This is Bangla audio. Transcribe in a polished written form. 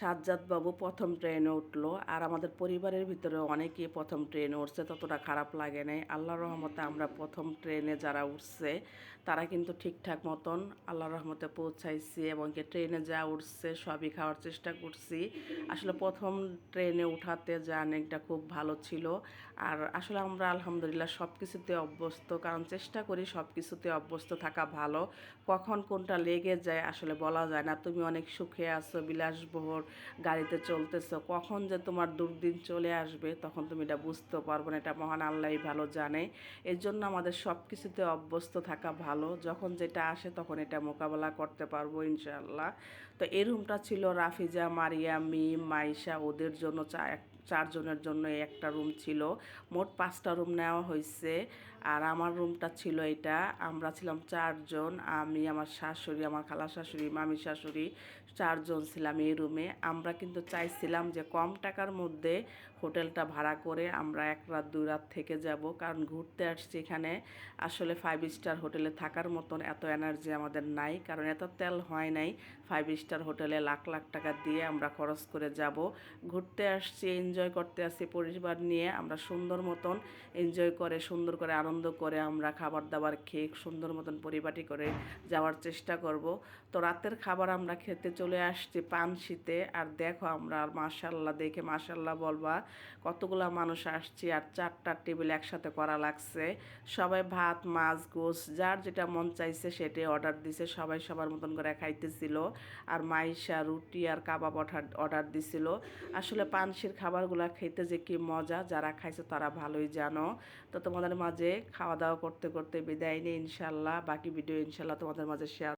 সাজ্জাদ বাবু প্রথম ট্রেনে উঠলো আর আমাদের পরিবারের ভিতরে অনেকেই প্রথম ট্রেনে উঠছে, ততটা খারাপ লাগে নাই। আল্লাহর রহমতে আমরা প্রথম ট্রেনে যারা উঠছে তারা কিন্তু ঠিকঠাক মতন আল্লাহর রহমতে পৌঁছাইছি এবং কি ট্রেনে যা উঠছে সবই খাওয়ার চেষ্টা করছি। আসলে প্রথম ট্রেনে উঠাতে জার্নিটা খুব ভালো ছিল। আর আসলে আমরা আলহামদুলিল্লাহ সব কিছুতে অভ্যস্ত, কারণ চেষ্টা করি সব কিছুতে অভ্যস্ত থাকা ভালো। কখন কোনটা লেগে যায় আসলে বলা যায় না। তুমি অনেক সুখে আছো, বিলাসবহুল গাড়িতে চলতেছো, কখন যে তোমার দুর্দিন চলে আসবে তখন তুমি এটা বুঝতে পারবে না। এটা মহান আল্লাহই ভালো জানে। এর জন্য আমাদের সব কিছুতে অভ্যস্ত থাকা ভালো। যখন যেটা আসে তখন এটা মোকাবেলা করতে পারবো ইনশাআল্লাহ। তো এই রুমটা ছিল রাফিজা, মারিয়া, মিম, মাইশা ওদের জন্য চারজনের জন্য এই একটা রুম ছিল। মোট 5টা রুম নেওয়া হয়েছে। আর আমার রুমটা ছিল এটা। আমরা ছিলাম চারজন, আমি, আমার শাশুড়ি, আমার খালা শাশুড়ি, মামি শাশুড়ি, চারজন ছিলাম এই রুমে। আমরা কিন্তু চাইছিলাম যে কম টাকার মধ্যে হোটেলটা ভাড়া করে আমরা 1 রাত 2 রাত থেকে যাব, কারণ ঘুরতে আসছি এখানে। আসলে 5 স্টার হোটেলে থাকার মতন এত এনার্জি আমাদের নাই, কারণ এত তেল হয় নাই 5 স্টার হোটেলে লাখ লাখ টাকা দিয়ে আমরা খরচ করে যাব। ঘুরতে আসছি, এনজয় করতে আসছি পরিবার নিয়ে। আমরা সুন্দর মতন এনজয় করে, সুন্দর করে আনন্দ করে আমরা খাবার দাবার খেয়ে সুন্দর মতন পরিপাটি করে যাওয়ার চেষ্টা করব। তো রাতের খাবার আমরা খেতে চলে আসছি পানশিতে। আর দেখো আমরা মাশাল্লাহ দেখে মাশাল্লাহ বলবা, কতগুলা মানুষ আসছি আর 4টা টেবিল একসাথে করা লাগছে। সবাই ভাত, মাছ, গোস যার যেটা মন চাইছে সেটাই অর্ডার দিছে। সবাই সবার মতন করে খাইতেছিল। আর মাইশা রুটি আর কাবাব অর্ডার দিছিল। আসলে পানশির খাবারগুলা খেতে যে কি মজা, যারা খাইছে তারা ভালোই জানো। তো তোমাদের মাঝে খাওয়া দাওয়া করতে করতে বিদায় নিই ইনশাল্লাহ। বাকি ভিডিও ইনশাল্লাহ তোমাদের মাঝে শেয়ার